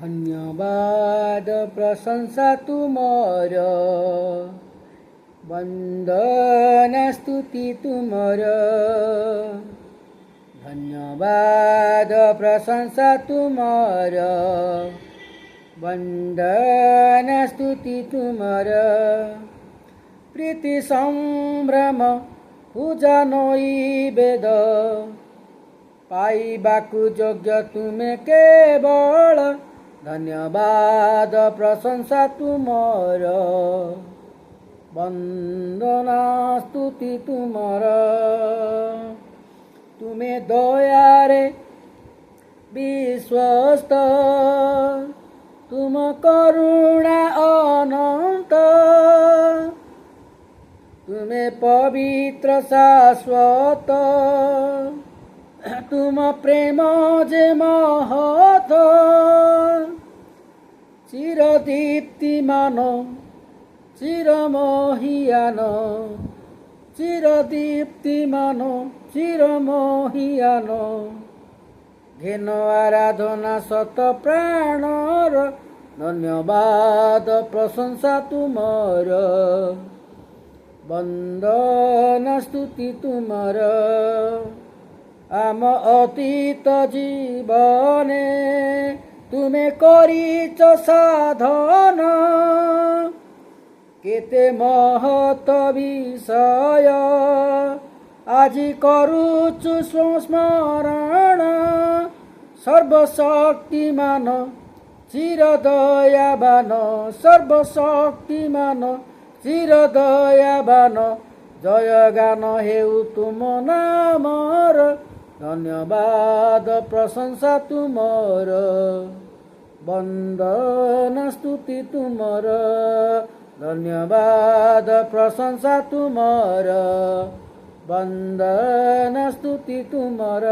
धन्यवाद प्रशंसा तुमर, वंदन स्तुति तुमर। धन्यवाद प्रशंसा तुमर, वंदन स्तुति तुमर। प्रीति संभ्रम पूजा नैवेद पाइबाकु योग्य तुमे केवल। धन्यवाद प्रशंसा तुमर, वंदना स्तुति तुमर। तुमे दयारे विश्वस्त, तुम करुणा अनंत। तुमे पवित्र शाश्वत, तुम प्रेम जे महत। चिरदीप्तिमान चिरमहियान, चिरदीप्तिमान चिरमहियान। घेन आराधना सत प्राणर, धन्यवाद प्रशंसा तुमर, वंदन स्तुति तुमर। आम अतीत जीवने तुमे करिच साधन, केते महत विषय आजि करुचु स्मरण। सर्वशक्तिमान चिरदयावान, सर्वशक्तिमान चिरदयावान। जयगान हेउ तुम नामर, धन्यवाद प्रशंसा तुमर, वंदन स्तुति तुमर। धन्यवाद प्रशंसा तुमर, वंदन स्तुति तुमर।